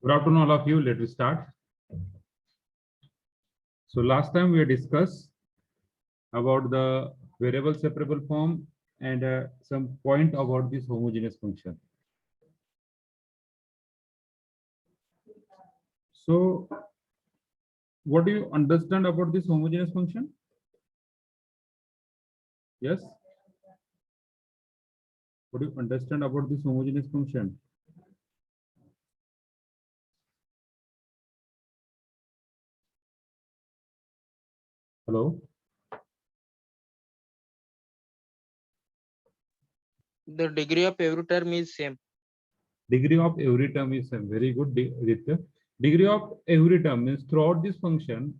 Good afternoon, all of you. Let us start. So last time we discussed about the variable separable form and some point about this homogeneous function. So what do you understand about this homogeneous function? Yes. What do you understand about this homogeneous function? Hello. The degree of every term is same. Degree of every term is same. Very good, Aditya. Degree of every term means throughout this function,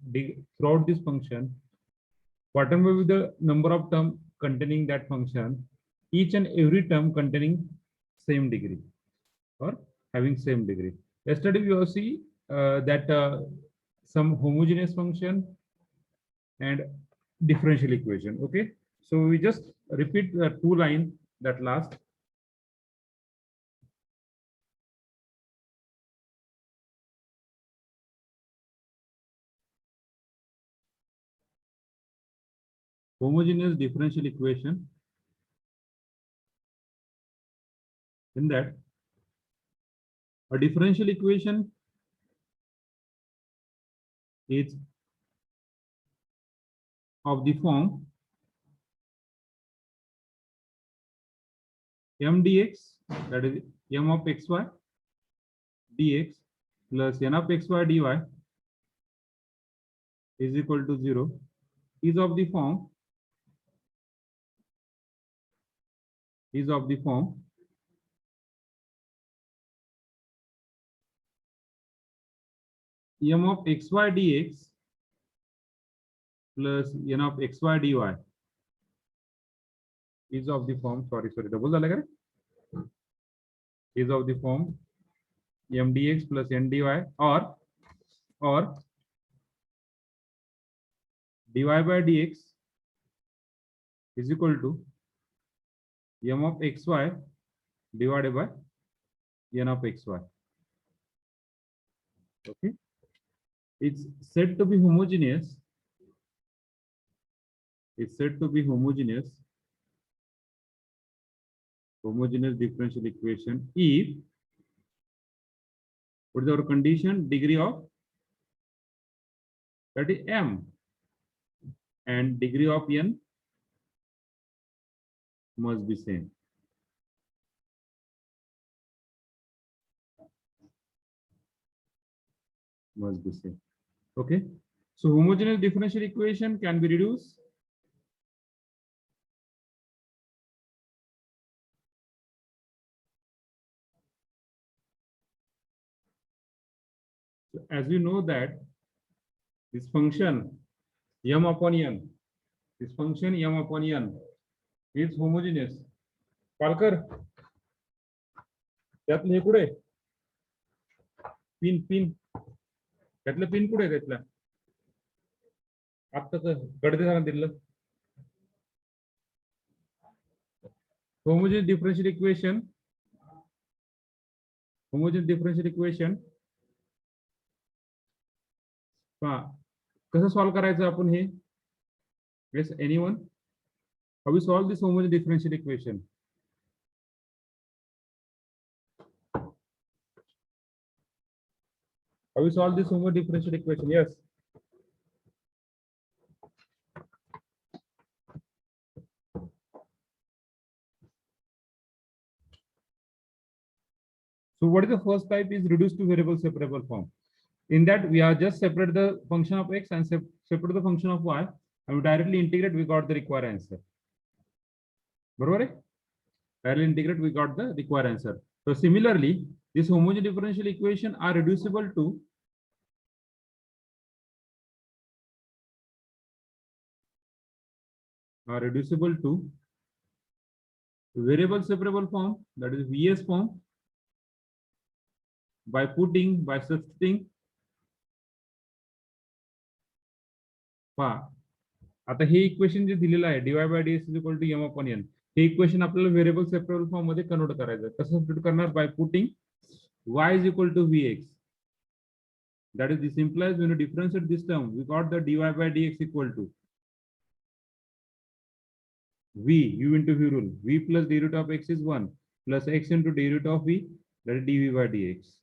whatever be the number of term containing that function, each and every term containing same degree or having same degree. Yesterday we will see that some homogeneous function and differential equation. Okay, so we just repeat the two lines that last. Homogeneous differential equation. In that, a differential equation is of the form m dx, that is m of xy dx plus n of xy dy is equal to 0, is of the form m of xy dx plus n of xy dy is of the form, sorry, double झालं का रे? Is of the form m dx plus n dy or dy by dx is equal to m of xy divided by n of xy. Okay, it's said to be homogeneous. It's said to be homogeneous differential equation if what is our condition? Degree of, that is m, and degree of n must be same. Must be same. Okay, so homogeneous differential equation can be reduced so as we know that this function m upon n, this function m upon n is homogeneous. Palkar त्यातलं हे कुठे pin त्यातलं pin कुठे त्यातला आत्ताच गडदे झाला दिलं. homogeneous differential equation पहा कसं सॉल्व करायचं आपण हे? Yes, anyone? How we solve this homogeneous differential equation? How we solve this homogeneous differential equation? Yes. So what is the first type? Is reduced to variable separable form. In that we are just separate the function of x and separate the function of y, and we directly integrate, we got the required answer. बरोबर आहे? Directly integrate, we got the required answer. So similarly, this homogeneous differential equation are reducible to variable separable form, that is VS form, by substituting. आता हे equation जे दिलेलं आहे dy by dx is equal to m upon n, हे equation आपल्याला variable separable form मध्ये convert करायचं. कसं substitute करणार? By putting y is equal to vx. That is, this implies when you differentiate this term, we got the dy by dx equal to v, u into v rule, v plus d root of x is 1 plus x into d root of v, that is dv by dx.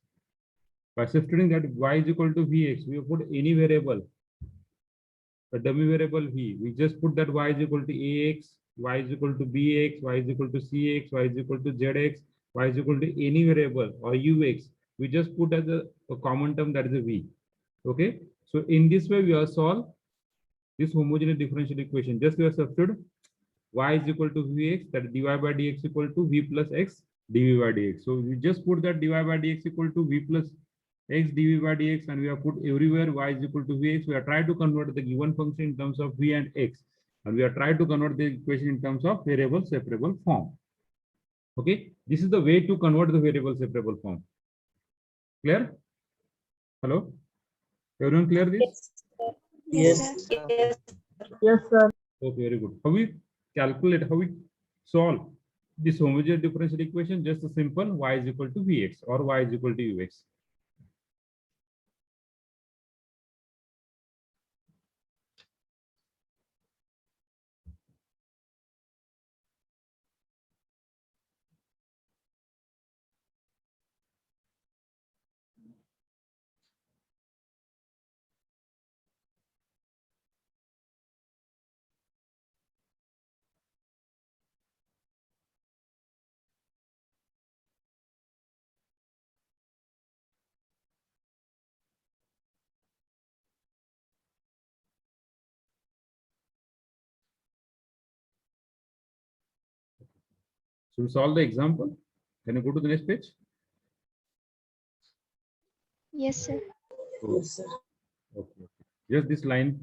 By substituting that y is equal to vx, we put any variable, a dummy variable v. We just put that y is equal to ax, y is equal to bx, y is equal to cx, y is equal to zx, y is equal to any variable or ux. We just put as a common term, that is a v. Okay. So in this way, we have solved this homogeneous differential equation. Just we have substituted y is equal to vx, that dy by dx equal to v plus x dv by dx. So we just put that dy by dx equal to v plus x dv by dx, and we have put everywhere y is equal to vx. We are trying to convert the given function in terms of v and x, and we are trying to convert the equation in terms of variable separable form. Okay, this is the way to convert the variable separable form. Clear? Hello, everyone clear this? Yes. Yes. Yes, sir. Okay, very good. How we calculate, how we solve this homogeneous differential equation? Just a simple y is equal to vx or y is equal to ux. So we solve the example. Can you go to the next page? Yes, sir. Yes, sir. Okay. Just this line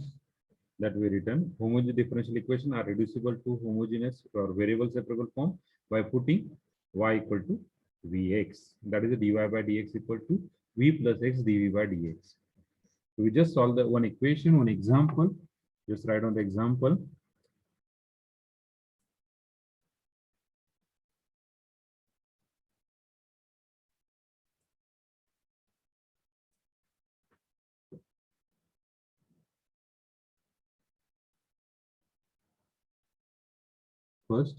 that we written, homogeneous differential equation are reducible to homogeneous or variable separable form by putting y equal to vx. That is the dy by dx equal to v plus x dv by dx. So we just solve the one equation, one example. Just write on the example. First,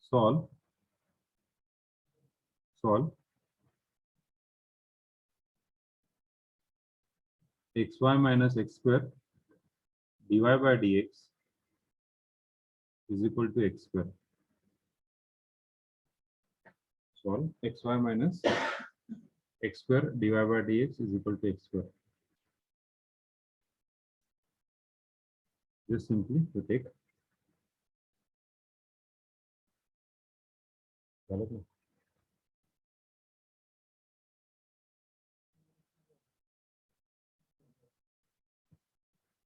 solve xy minus x square dy by dx is equal to x square. Solve xy minus x square dy by dx is equal to x square. Just simply to take.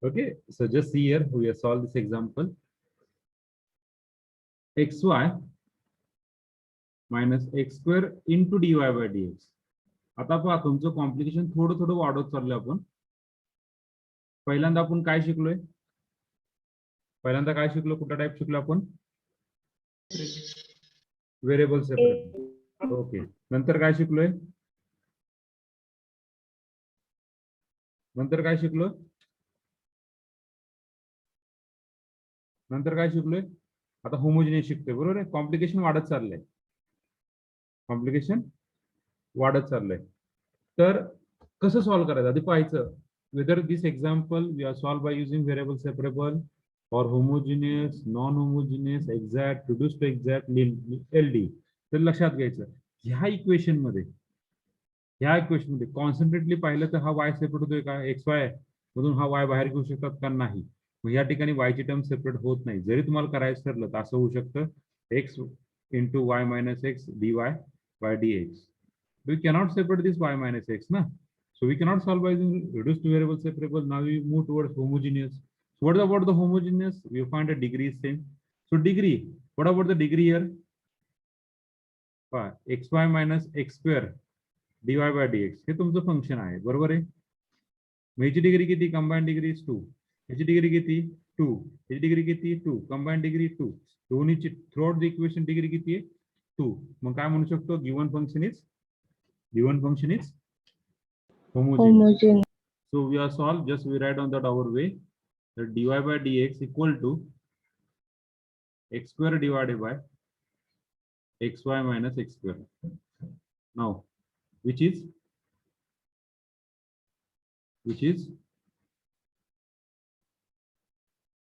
Okay, so just see here, we have solved this example. xy minus x square into dy by dx. आता पहा तुमचं complication थोडं थोडं वाढवत चाललंय आपण. पहिल्यांदा आपण काय शिकलोय? पहिल्यांदा काय शिकलो? कुठला टाइप शिकलो आपण? Variable separate. ओके. नंतर काय शिकलोय? नंतर काय शिकलो? नंतर काय शिकलोय? आता होमोजिनियस शिकतोय, बरोबर आहे? कॉम्प्लिकेशन वाढत चाललंय. कॉम्प्लिकेशन वाढत चाललंय. तर कसं सॉल्व्ह करायचं आधी पाहायचं. Whether this example we are solved by using variable separable or homogeneous, non-homogeneous, exact, reduced to exact, LD. तर लक्षात घ्यायचं ह्या इक्वेशन मध्ये कॉन्सन्ट्रेटली पाहिलं तर हा y सेपरेट होतोय का? xy मधून हा y बाहेर घेऊ शकतात का? नाही. मग या ठिकाणी y ची टर्म सेपरेट होत नाही. जरी तुम्हाला करायचं ठरलं तर असं होऊ शकतं x into y minus x dy by dx. We cannot separate this y minus x, na? So we cannot solve by using reduced to variable separable. Now we move towards homogeneous. So what about the homogeneous? We find a degree is same. So degree, what about the degree here? xy minus x square dy by dx. हे तुमचं function आहे, बरोबर आहे? ह्याची degree किती? Combine degree is 2. ह्याची degree किती? 2. ह्याची degree किती? 2. Combine degree 2. दोन्हीची through out the equation degree किती आहे? 2. मग काय म्हणू शकतो? Given function is Homogeneous. So we are solved, just we write on that our way, that dy by dx equal to x square divided by xy minus x square. Now, which is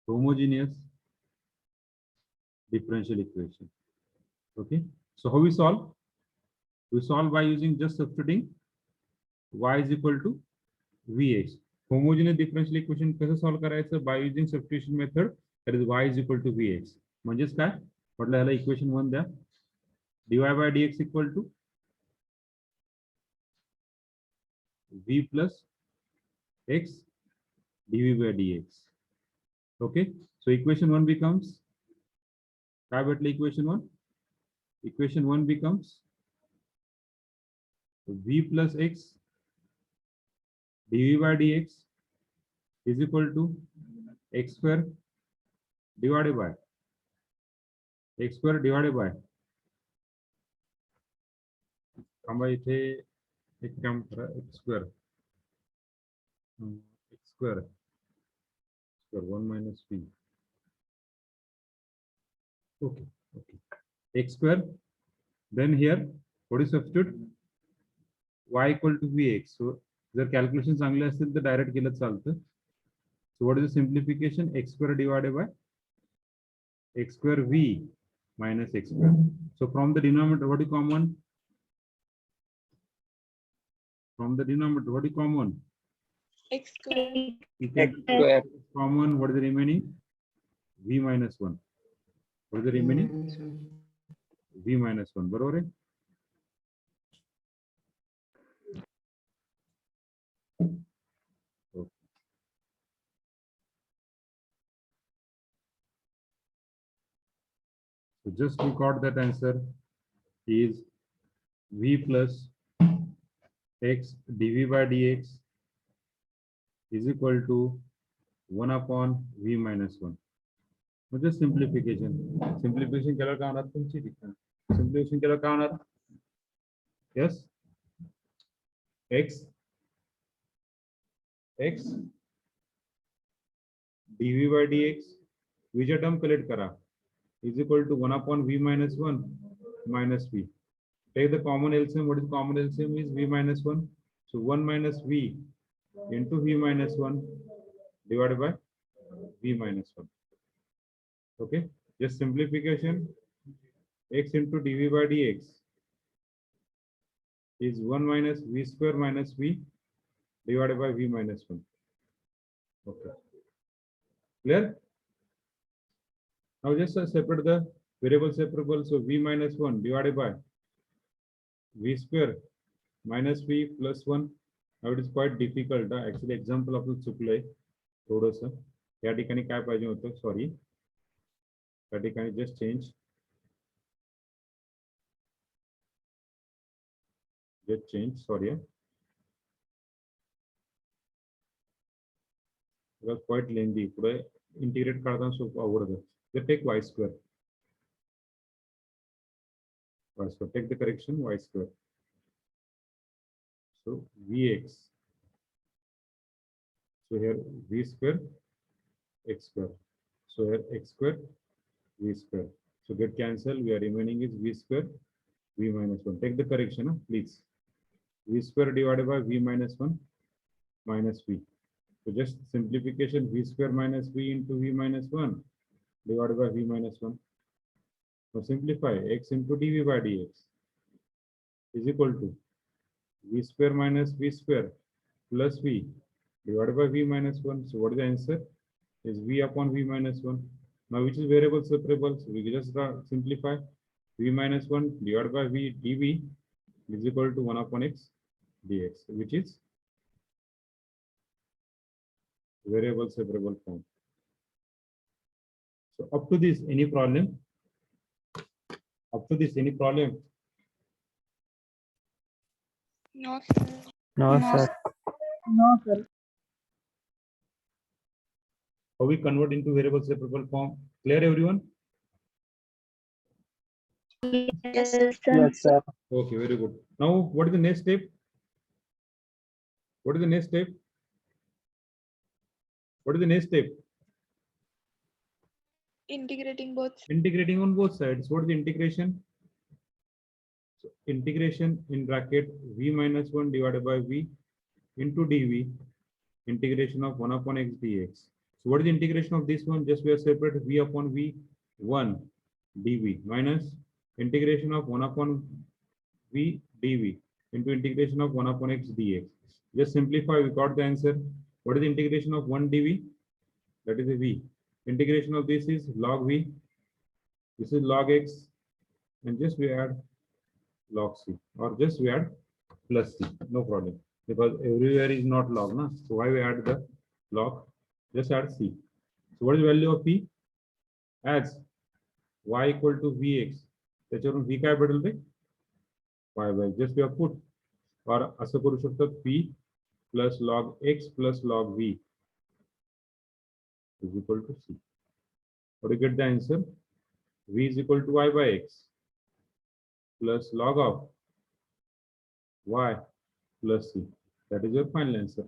homogeneous differential equation. Okay, so how we solve? We solve by using just substituting y is equal to vx. Homogeneous differential equation कसं solve करायचं? By using substitution method, that is y is equal to vx. म्हणजेच काय? म्हटलं ह्याला equation 1 द्या. dy by dx equal to v plus x dv by dx. Okay, so equation 1 becomes, काय भेटलं equation 1? Equation 1 becomes v plus x dv by dx is equal to x square divided by थांबा इथे एक काम करा, x square 1 minus v. Okay, x square, then here what is substitute? Y equal to vx. So जर calculation चांगले असतील तर direct केलं चालतं. So what is the simplification? X square divided by x square v minus x square. So from the denominator, what is common? From the denominator, what is common? X square. X square. Common, what is the remaining? V minus 1. What is the remaining? V minus 1. बरोबर आहे? Okay. So just we got that answer is v plus x dv by dx is equal to 1 upon v minus 1. म्हणजे simplification केल्यावर काय होणार तुमची? Simplification केल्यावर काय होणार? Yes, x dv by dx which term collect करा is equal to 1 upon v minus 1 minus v. Take the common LCM. What is common LCM? Is v minus 1. So 1 minus v into v minus 1 divided by v minus 1. Okay, just simplification. X into dv by dx is 1 minus v square minus v divided by v minus 1. Okay, clear? Now just separate the variable separable. So v minus 1 divided by v square minus v plus 1. Now it is quite difficult. Actually example आपलं चुकलंय थोडंसं. या ठिकाणी काय पाहिजे होतं? Sorry. या ठिकाणी just change. Just change. Sorry. It was quite lengthy. पुढे integrate करताना सोपं आवडतं. Just take y square. Y square. Take the correction y square. So vx. So here v square x square. So here x square v square. So get cancel. We are remaining is v square v minus 1. Take the correction, please. V square divided by v minus 1 minus v. So just simplification, v square minus v into v minus 1 divided by v minus 1. Now simplify, x into dv by dx is equal to v square minus v square plus v divided by v minus 1. So what is the answer? Is v upon v minus 1. Now which is variable separable? So we just simplify, v minus 1 divided by v dv is equal to 1 upon x dx, which is variable separable form. So up to this, any problem? Up to this, any problem? No, sir. No, sir. No, sir. How we convert into variable separable form? Clear, everyone? Yes, sir. Yes, sir. Okay, very good. Now, what is the next step? What is the next step? What is the next step? Integrating both. Integrating on both sides. What is the integration? So integration in bracket v minus 1 divided by v into dv, integration of 1 upon x dx. So what is the integration of this one? Just we are separate v upon v1 dv minus integration of 1 upon v dv into integration of 1 upon x dx. Just simplify, we got the answer. What is the integration of 1 dv? That is a v. Integration of this is log v. This is log x, and just we add log c, or just we add plus c. No problem, because everywhere is not log, na? So why we add the log? Just add c. So what is the value of p? As y equal to vx. त्याच्यावरून v काय बदलते? y by just we have put, or असं करू शकतो p plus log x plus log v is equal to c. What do you get the answer? V is equal to y by x plus log of y plus c. That is your final answer.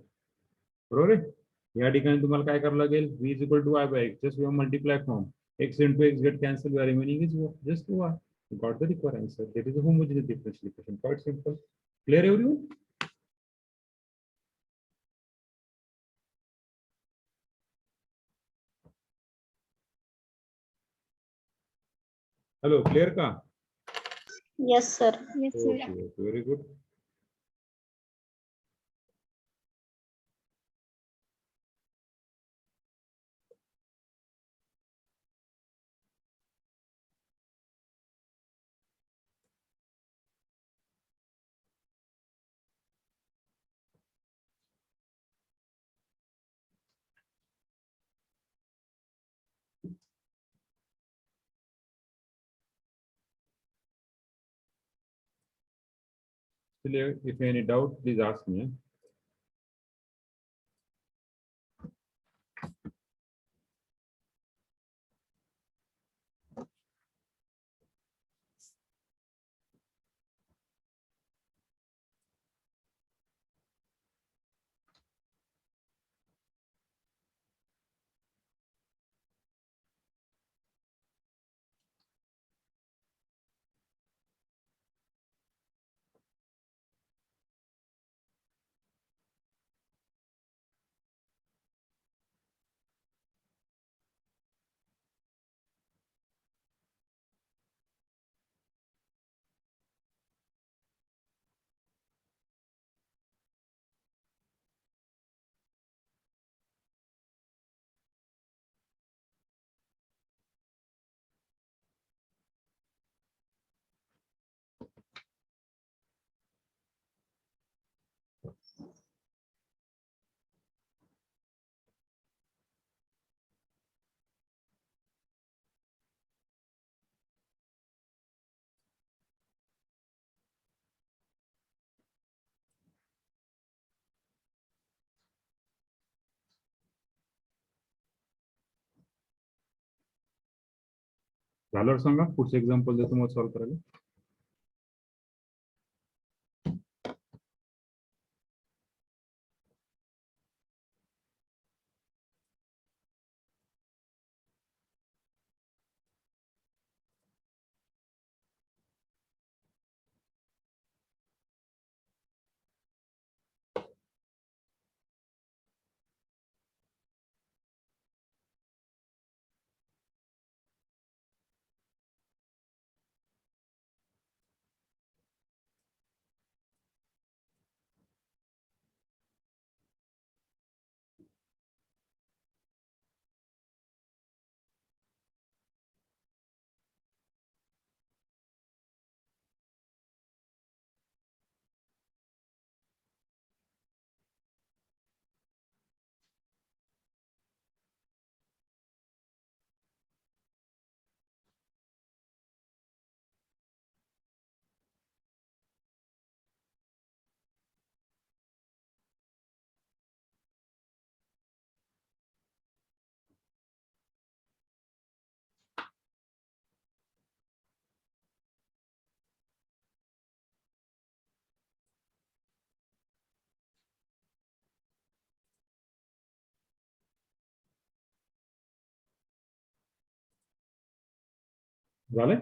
बरोबर आहे? या ठिकाणी तुम्हाला काय करावं लागेल? V is equal to y by x. Just we have multiply form. X into x get cancelled. We are remaining is just y. You got the required answer. That is a homogeneous differential equation. Quite simple. Clear everyone? Hello, clear ka? Yes, sir. Yes, Okay, okay, very good. Still, if any doubt, please ask me. झाल्यावर सांगा, पुढचं example देतो मग solve करायला. झालंय?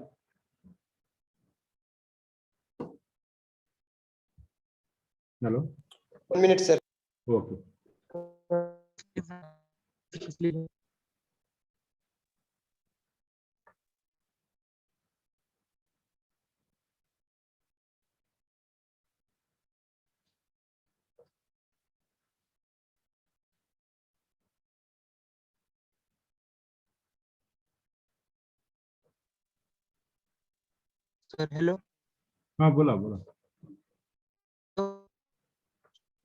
Hello. 1 minute, sir. Okay. Sir, hello. हा बोला बोला.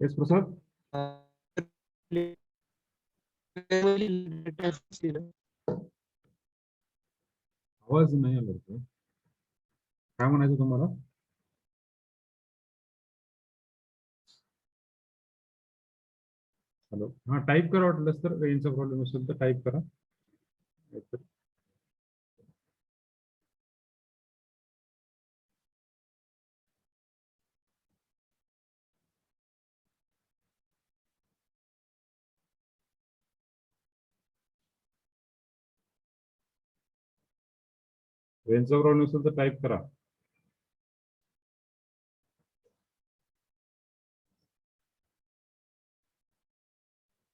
Yes प्रसाद. आवाज नाही आला होता. काय म्हणायचं तुम्हाला? हॅलो. हा टाईप करा, वाटलंच तर रेंजचा प्रॉब्लेम असेल तर टाईप करा. रेंजचा प्रॉब्लेम असेल तर टाईप करा.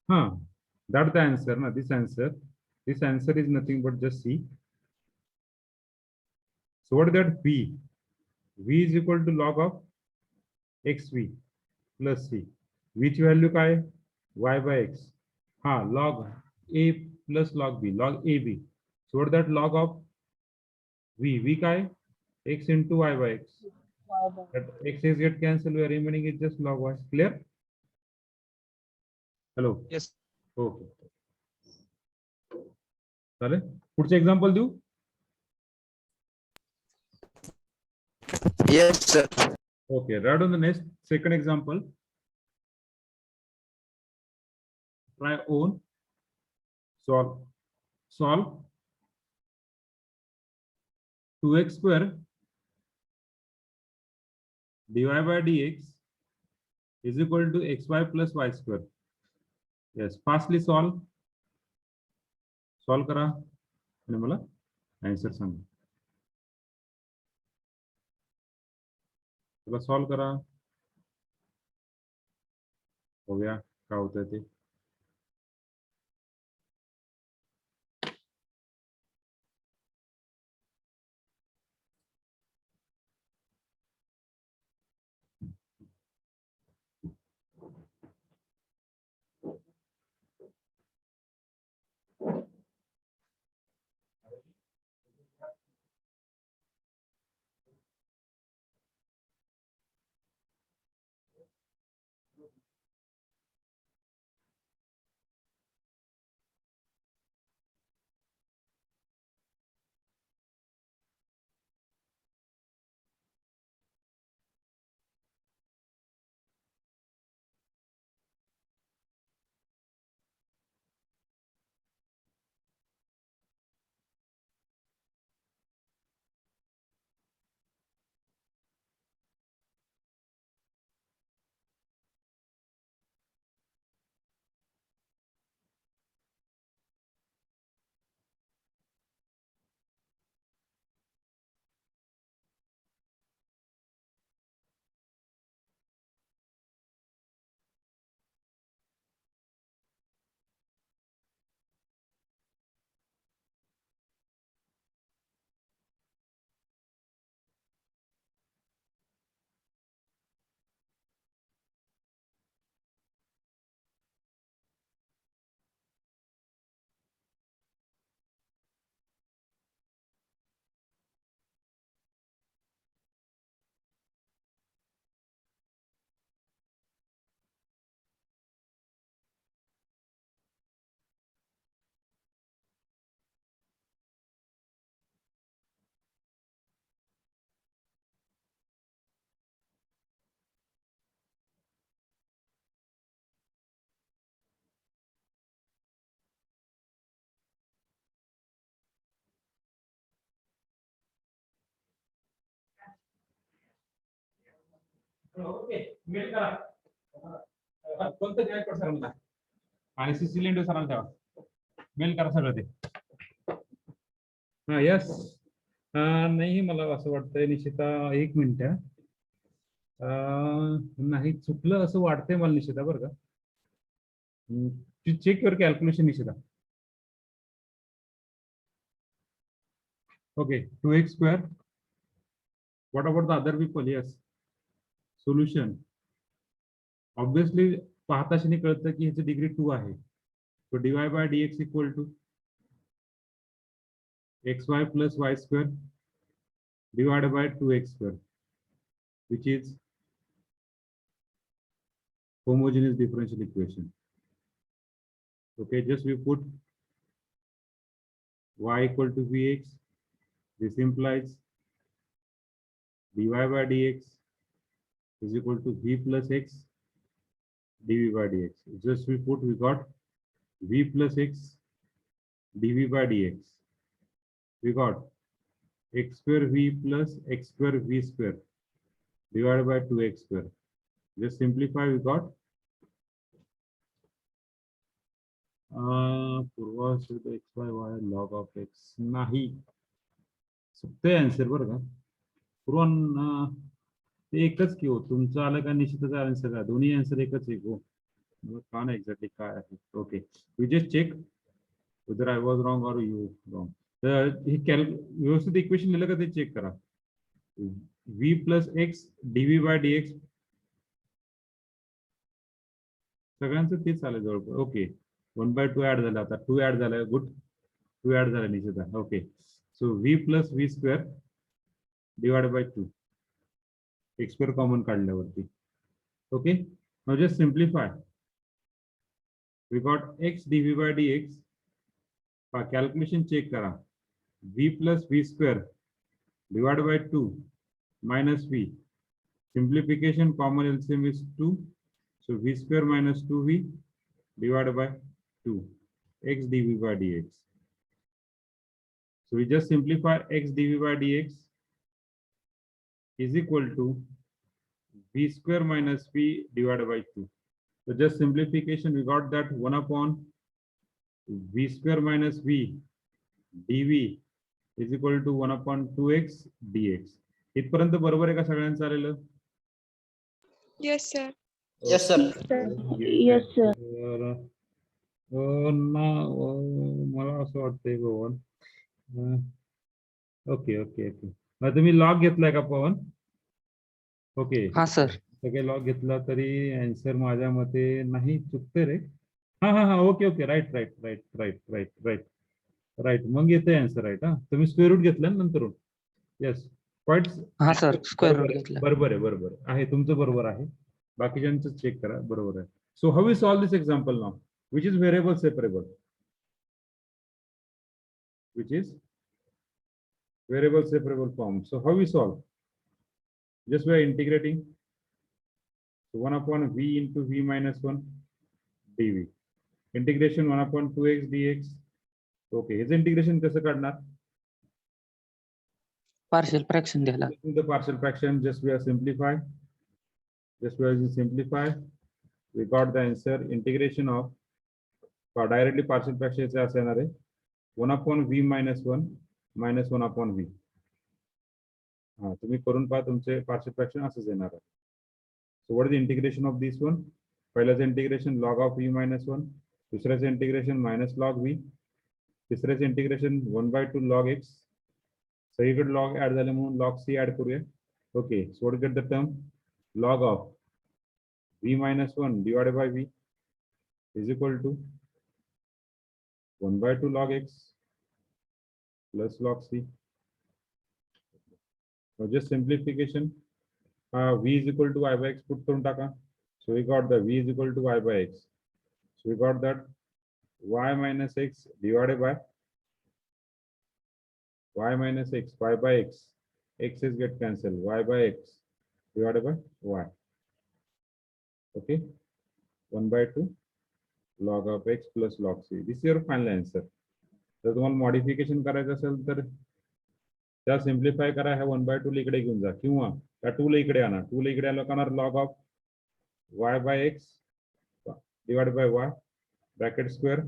हा, that's the answer. Na, this answer is nothing but just C. So what is that V? V is equal to log of xv plus C. Which value काय? Y by x. हा, log A plus log B, log AB. So what is that log of V? V काय? X into Y by x. That x is get cancelled, where remaining is just log Y. Clear? Hello. Yes. Okay. चालेल. पुढचे example देऊ? Yes, sir. Okay, right on the next second example. Try own. Solve 2x square dy by dx is equal to xy plus y square. Yes, fastly solve करा आणि मला answer सांगा. चला solve करा. बघूया काय होतंय ते. ओके, मेल करा. कोणतं डायरेक्ट सरांना आणि सिसिलिंडो सरांना ठेवा. मेल करा सगळं ते. हा, यस. नाही मला असं वाटतंय निशिता, एक मिनिट. नाही चुकलं असं वाटतंय मला निशिता, बरं का. Check your calculation Nishita. Okay, 2x square. What about the other people? Yes. Solution. Obviously पाहताक्षणी कळतं की ह्याची डिग्री 2 आहे. So dy by dx equal to xy plus y square divided by 2x square, which is homogeneous differential equation. Okay, just we put y equal to vx. This implies dy by dx is equal to v plus x dv by dx. Just we put, we got v plus x dv by dx. We got x square v plus x square v square divided by 2x square. Just simplify, we got Purva x by y log of x. नाही चुकतंय answer बरं का. पूर्वा ते एकच की हो, तुमचं आलं का निश्चितच आन्सर का, दोन्ही आन्सर एकच आहे हो. का नाही एक्झॅक्टली काय आहे. Okay, we just check whether I was wrong or you wrong. तर हे व्यवस्थित इक्वेशन लिहिलं का ते चेक करा. v plus x dv by dx सगळ्यांचं तेच आलं जवळपास. ओके, 1/2 ऍड झाला, आता 2 ऍड झालाय. गुड, 2 ऍड झाला निश्चित. Okay, so v plus v square divided by 2. x square common काढल्यावरती. Okay, now just simplify. We got x dv by dx. Calculation check करा. v plus v square divided by 2 minus v. Simplification, common LCM is 2. So v square minus 2v divided by 2 x dv by dx. So we just simplify x dv by dx is equal to v square minus v divided by 2. So just simplification, we got that 1 upon v square minus v dv is equal to 1 upon 2x dx. इथपर्यंत बरोबर आहे का सगळ्यांचं आलेलं? Yes, sir. Yes, sir. Yes, sir. मला असं वाटतंय पवन. Okay okay okay, मग तुम्ही लॉग घेतलाय का पवन? ओके, हा सर. सगळे लॉग घेतला तरी आन्सर माझ्या मते नाही, चुकते रे. हा हा हा, okay okay, right right right right right right right, मग येते आन्सर राईट. हा, तुम्ही स्क्वेअर रूट घेतलं नंतर. Yes, quite. हा सर, स्क्वेअर रूट घेतला. बरोबर आहे, बरोबर आहे, तुमचं बरोबर आहे. बाकीच्यांचं चेक करा, बरोबर आहे. So how we solve this example now, which is variable separable, which is variable separable form. So how we solve? Just we are integrating. So 1 upon v into v minus 1 dv. Integration 1 upon 2x dx. Okay, his integration कसं काढणार? Partial fraction द्यायला. The partial fraction, just we are simplify. Just we are simplify. We got the answer. Integration of directly partial fraction से असे येणार आहे 1 upon v minus 1 upon v. हा, तुम्ही करून पहा, तुमचे पार्शियल फ्रॅक्शन असंच येणार आहे. So what is the integration of this one? पहिल्याचं integration log of v minus 1, दुसऱ्याचं इंटिग्रेशन मायनस लॉग v, तिसऱ्याचं इंटिग्रेशन 1/2 log x. सगळीकडे लॉग ऍड झाले म्हणून log c ऍड करूया. Okay, so what get the term log of v minus 1 divided by v is equal to 1/2 log x plus log c. Now just simplification. V is equal to I by x put करून टाका. So we got the v is equal to I by x. So we got that y minus x divided by y minus x, y by x. X's get cancelled. Y by x divided by y. Okay, 1/2 log of x plus log c. This is your final answer. जर तुम्हाला modification करायचं असेल तर त्या simplify करा, ह्या 1/2 इकडे घेऊन जा, किंवा त्या 2 ला इकडे आणा. 2 ला इकडे आलं का log of y by x divided by y bracket square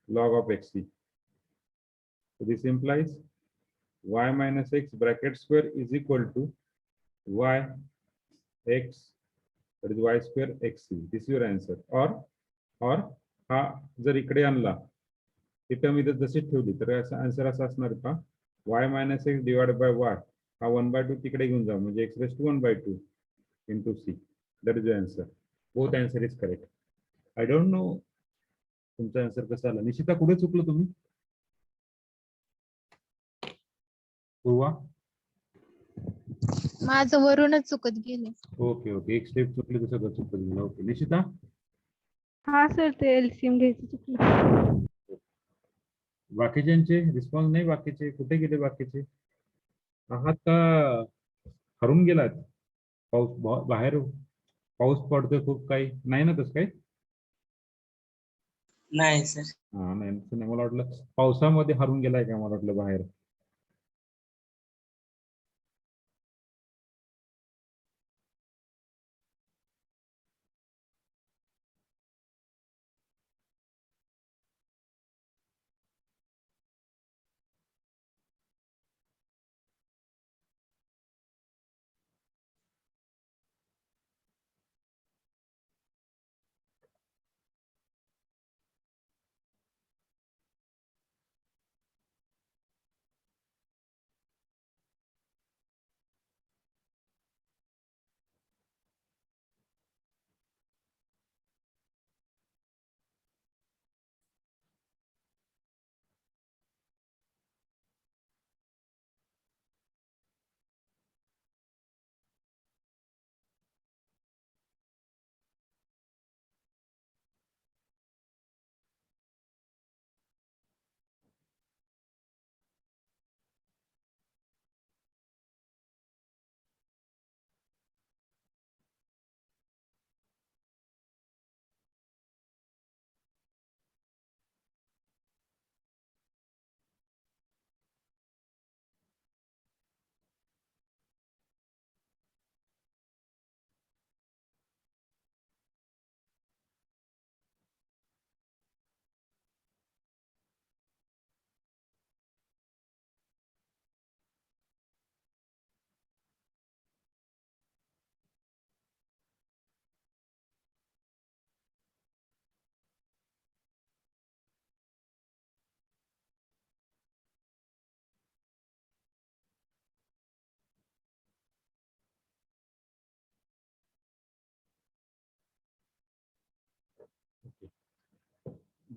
log of xc. So this implies y minus x bracket square is equal to y x, that is y square xc. This is your answer. Or हा जर इकडे आणला, ही term इथे जशी ठेवली तर answer असा असणार का, y minus x divided by y, हा 1/2 तिकडे घेऊन जा, म्हणजे x raised to 1/2 into c. That is your answer. Both answer is correct. I don't know तुमचा आन्सर कसा आला. निशिता, कुठे चुकलं तुम्ही? पूर्वा? माझं वरूनच चुकत गेले. ओके ओके, एक स्टेप चुकली तर सगळं चुकत गेलं. ओके निशिता? हा सर, ते एलसीएम घ्यायचं चुकलं. बाकीच्यांचे रिस्पॉन्स नाही, बाकीचे कुठे गेले? बाकीचे आहात का हरून गेलात? पाऊस बाहेर पाऊस पडतोय खूप, काही नाही ना तसं काही? नाही सर. हा नाही, मला वाटलं पावसामध्ये हरून गेलाय का, मला वाटलं बाहेर.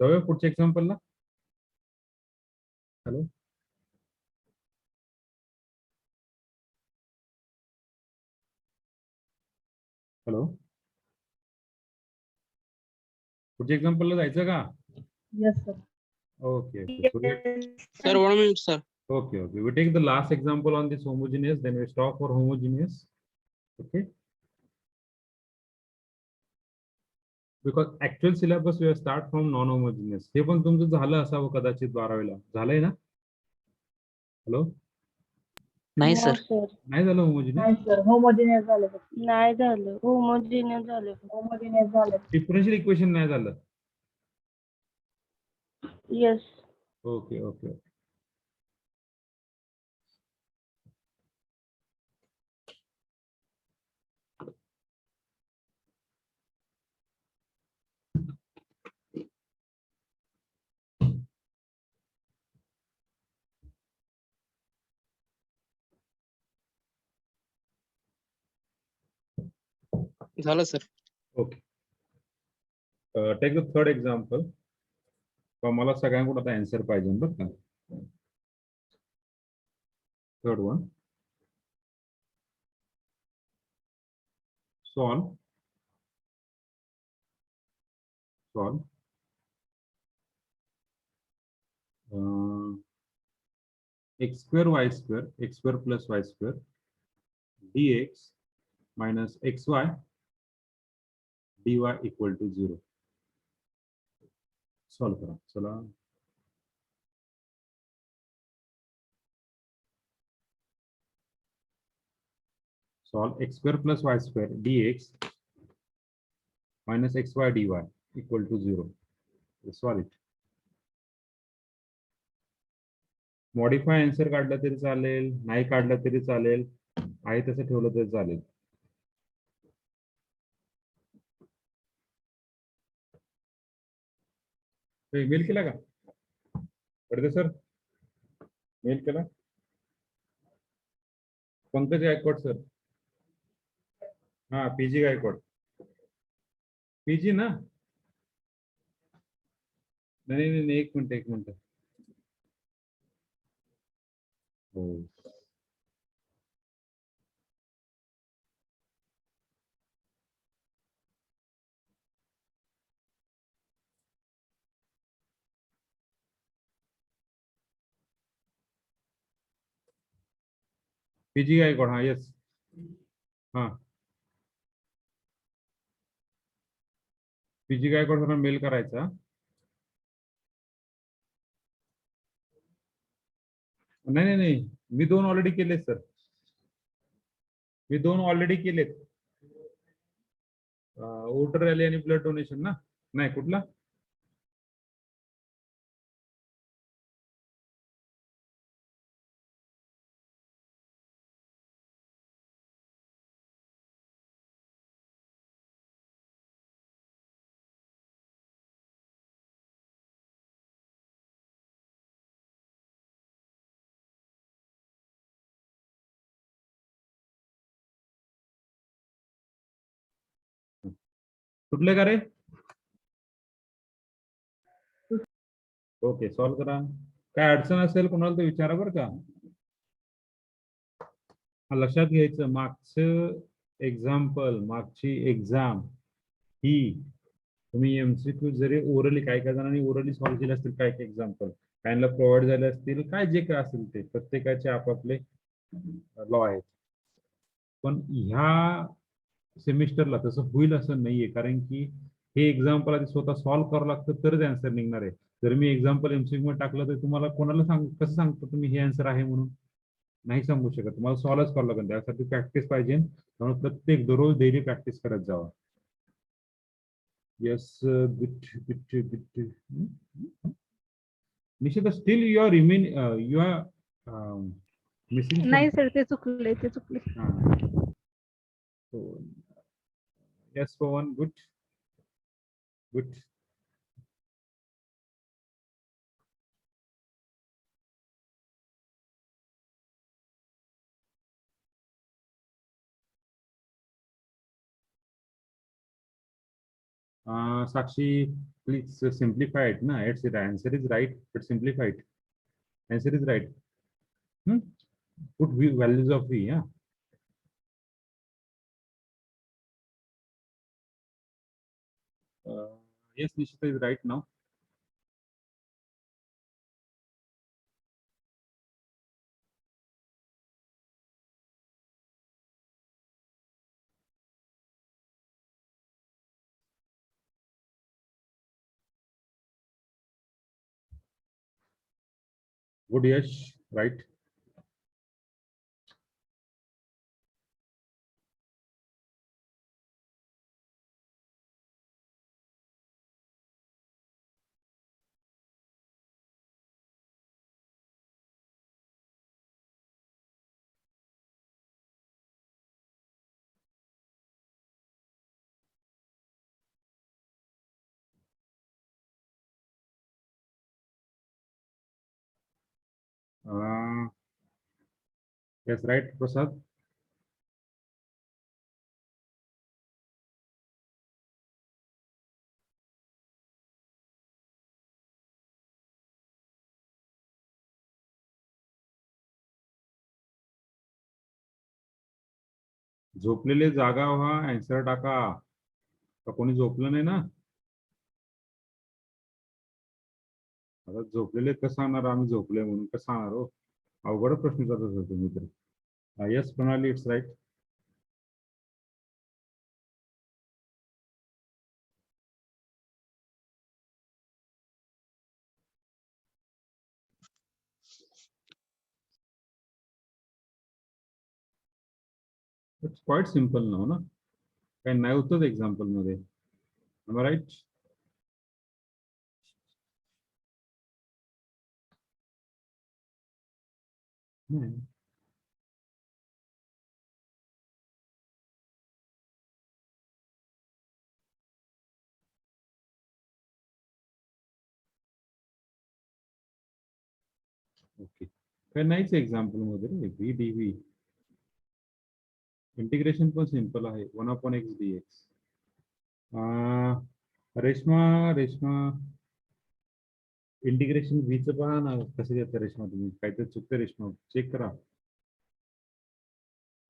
जाऊया पुढच्या एक्झाम्पलला. हॅलो, हॅलो, पुढच्या एक्झाम्पलला जायचं का? Yes sir. Okay okay sir 1 minute sir. okay, we take the last example on this homogeneous, then we stop for homogeneous. Okay, because actual syllabus we start from non homogeneous. हे पण तुमचं झालं असावं कदाचित 12वीला. झालंय ना? हॅलो, नाही sir. नाही झालं होमोजिनियस? नाही सर, होमोजिनियस झालं. नाही झालं, होमोजिनियस झालं. होमोजिनियस झालं. डिफरन्शियल इक्वेशन नाही झालं? येस. Okay okay. झालं sir. Okay, take the third example. मला सगळ्यांकडून आता आन्सर पाहिजे बरं का. Third one, solve x square y square, x square plus y square dx minus xy dy equal to 0. Solve करा. चला, solve x square plus y square dx minus xy dy equal to 0. Solve it. Modify answer काढलं तरी चालेल, नाही काढलं तरी चालेल, आहे तसं ठेवलं तरी चालेल. मेल केला का पडदे सर? मेल केला? पंकज गायकवाड सर. हा पीजी गायकवाड. पीजी ना? नाही नाही नाही, एक मिनिट एक मिनिट. हो. पीजी गायकवाड, हा येस. हा पीजी गायकवाड सरांना मेल करायचा. नाही नाही नाही, मी 2 ऑलरेडी केले सर. मी 2 ऑलरेडी केलेत. वोटर रॅली आणि ब्लड डोनेशन ना? नाही कुठला? कुठले का रे? ओके, सॉल्व करा. काय अडचण असेल कोणाला तर विचारा बरं का. लक्षात घ्यायचं, मागचं एक्झाम्पल, मागची एक्झाम ही तुम्ही एमसीक्यू जरी ओरली, काय काय जणांनी ओरली सॉल्व्ह केले असतील, काय काय एक्झाम्पल कायला प्रोव्हाइड झाले असतील, काय जे काय असेल ते प्रत्येकाचे आपापले लॉ आहेत. पण ह्या सेमिस्टरला तसं होईल असं नाहीये, कारण की हे एक्झाम्पल आधी स्वतः सॉल्व्ह करावं लागतं तरच आन्सर निघणार आहे. जर मी एक्झाम्पल एमसीक्यू मध्ये टाकलं तर तुम्हाला कोणाला कसं सांगतो तुम्ही हे आन्सर आहे म्हणून? नाही सांगू शकत. तुम्हाला सॉल्वच करावं लागेल. त्यासाठी प्रॅक्टिस पाहिजे. त्यामुळे प्रत्येक दररोज डेली प्रॅक्टिस करत जावा. Yes, good good good. Nishita, still you are remain you are missing. नाही सर, ते चुकले ते चुकले. Yes Pavan, good good. Sakshi, please simplify it. Na, it's the answer is right, but simplify it. Answer is right. Put values of v. Yeah. Yes, Nishita is right now. Good, yes, right. Yes, right, Prasad. झोपलेले जागा व्हा, answer टाका. का कोणी झोपलं नाही ना? आता झोपलेले कसं सांगणार आम्ही झोपले म्हणून? कसं सांगणार हो? अवघड प्रश्न विचारत तुम्ही तर. Yes Pranali, it's right. It's quite simple now ना, काही नाही होतच एक्झाम्पल मध्ये. राईट. नाही. ओके, काय नाहीच एक्झाम्पल मध्ये रे. व्ही डी व्ही इंटिग्रेशन पण सिंपल आहे, 1/x dx. Reshma Reshma integration व्हीचं पहा ना, कसं घेतं रेश्मा तुम्ही. काहीतरी चुकतं रेश्मा, चेक करा.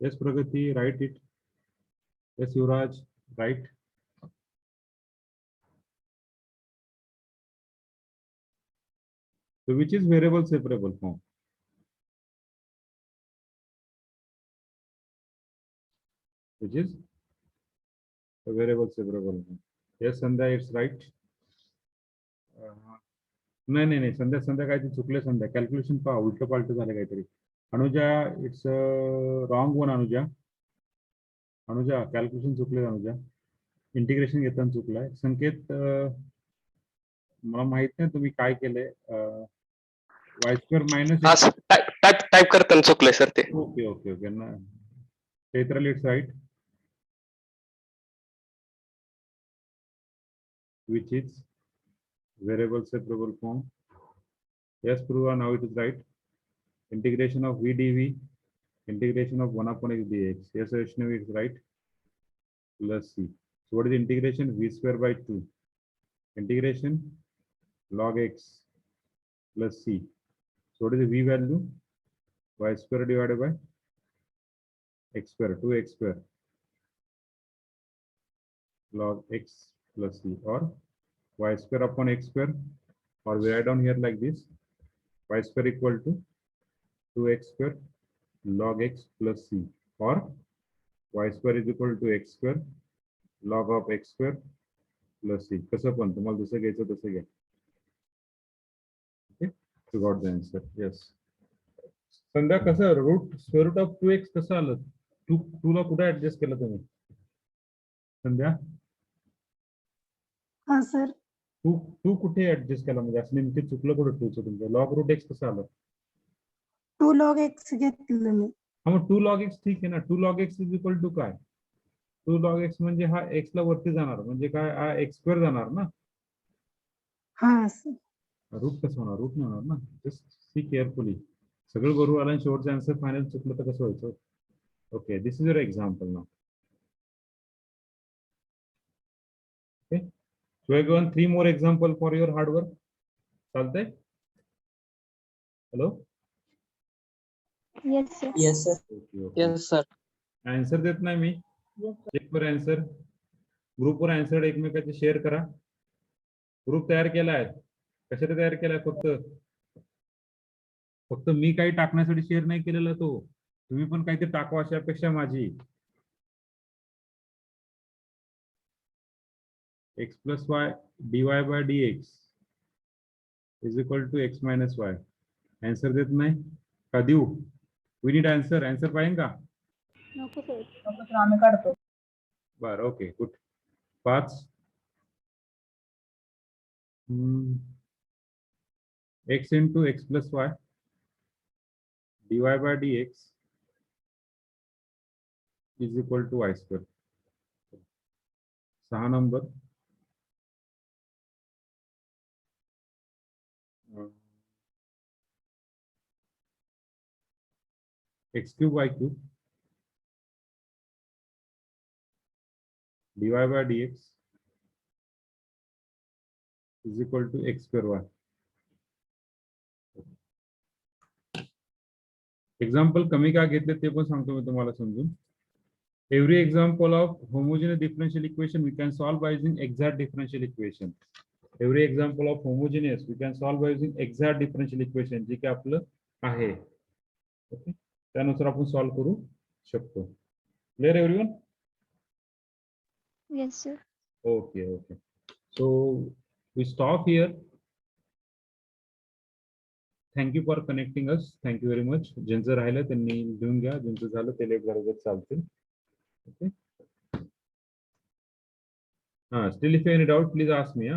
Yes Pragati, right it. Yes Yuvraj, right. So which is variable separable form? Which is a variable separable form. Yes, Sandhya, it's right. नाही नाही नाही, संध्या संध्या काहीतरी चुकले. संध्या कॅल्क्युलेशन पहा, उलट पालट झालं काहीतरी. Anuja, it's wrong one. Anuja Anuja calculation चुकले. अनुजा इंटिग्रेशन घेताना चुकलाय. संकेत, मला माहित नाही तुम्ही काय केलंय. y² मायनस. टाइप करताना चुकलंय सर ते. ओके ओके ओके ना, Chaitrali, it's right. Which is variable separable form. Yes, Pruva, now it is right. Integration of v dv, integration of 1/x dx. Yes, Vaishnavi, it's right. Plus c. So what is integration? V square by 2. Integration log x plus c. So what is the v value? Y square divided by x square, 2x square log x plus c, or y square upon x square, or we write down here like this: y square equal to 2x square log x plus c, or y square is equal to x square log of x square plus c. कसं पण तुम्हाला जसं घ्यायचं तसं घ्या. Okay, you got the answer. Yes. संध्या कसं root square root of 2x कसं आलं? 2 ला कुठे ऍडजस्ट केलं तुम्ही संध्या? हा सर. टू कुठे ऍडजस्ट केला, म्हणजे असं नेमके चुकलं कुठं 2चं तुमचं? लॉग रूट x कसं आलं? 2 log x घेतलं मी. हा, मग 2 log x ठीक आहे ना. 2 log x is equal to काय? 2 log x म्हणजे हा x ला वरती जाणार, म्हणजे काय, हा x स्क्वेअर जाणार ना. हा सर. रूट कसं होणार? रूट नाही होणार ना. Just see carefully. सगळं बरोबर आलं आणि शेवटचं आन्सर फायनल चुकलं तर कसं व्हायचं? Okay, this is your example now. Okay, so I given 3 more example for your hard work. चालतंय? Hello. Yes, sir. Yes, sir. Okay okay. Yes, sir. Answer देत नाही मी. चेक कर आन्सर. ग्रुपवर आन्सर एकमेकाचे शेअर करा. ग्रुप तयार केलाय. कशाने तयार केलाय? फक्त मी काही टाकण्यासाठी शेअर नाही केलेला तो. तुम्ही पण काहीतरी टाकवा अशी अपेक्षा माझी. x plus y dy by dx is equal to x minus y. Answer देत नाही का? देऊ? We need answer. आन्सर पाहिजे का? नको सर. आम्ही काढतो. बरं, okay, good. 5 x into x plus y dy by dx is equal to y square. 6 number. x cube y cube dy by dx is equal to x square y. Example कमी का घेतले ते पण सांगतो मी तुम्हाला समजून. Every example of homogeneous differential equation we can solve by using exact differential equation. Every example of homogeneous we can solve by using exact differential equation, जे की आपलं आहे. ओके, त्यानुसार आपण सॉल्व करू शकतो. Clear everyone? Yes, sir. Okay okay. So we stop here. Thank you for connecting us. Thank you very much. ज्यांचं राहिलं त्यांनी लिहून घ्या, ज्यांचं झालं ते लेट झालं तर चालतील. Okay. Still, if you have any doubt, please ask me.